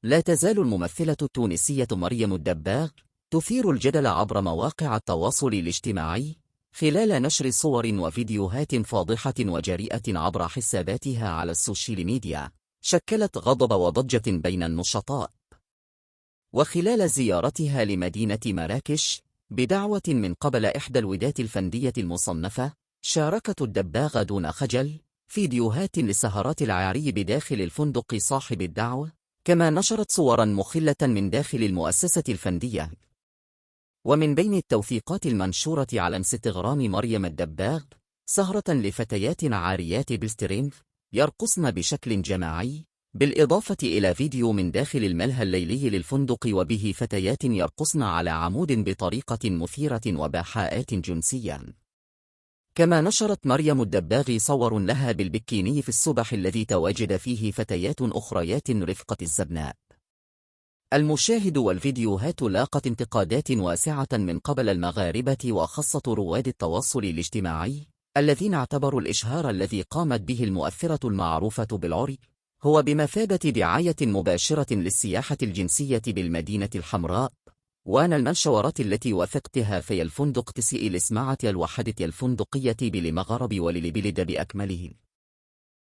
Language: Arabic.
لا تزال الممثلة التونسية مريم الدباغ تثير الجدل عبر مواقع التواصل الاجتماعي خلال نشر صور وفيديوهات فاضحة وجريئة عبر حساباتها على السوشيال ميديا، شكلت غضب وضجة بين النشطاء. وخلال زيارتها لمدينة مراكش بدعوة من قبل إحدى الودات الفندية المصنفة، شاركت الدباغ دون خجل فيديوهات لسهرات العري بداخل الفندق صاحب الدعوة، كما نشرت صورا مخلة من داخل المؤسسة الفندية. ومن بين التوثيقات المنشورة على انستغرام مريم الدباغ سهرة لفتيات عاريات بالسترينج يرقصن بشكل جماعي، بالإضافة إلى فيديو من داخل الملهى الليلي للفندق وبه فتيات يرقصن على عمود بطريقة مثيرة وباحاءات جنسيا. كما نشرت مريم الدباغ صور لها بالبكيني في الصبح الذي تواجد فيه فتيات أخريات رفقة الزبناء. المشاهد والفيديوهات لاقت انتقادات واسعة من قبل المغاربة وخاصة رواد التواصل الاجتماعي، الذين اعتبروا الإشهار الذي قامت به المؤثرة المعروفة بالعري هو بمثابة دعاية مباشرة للسياحة الجنسية بالمدينة الحمراء. وأن المنشورات التي وثقتها في الفندق تسيء لسمعة الوحدة الفندقية بالمغرب وللبلد بأكمله.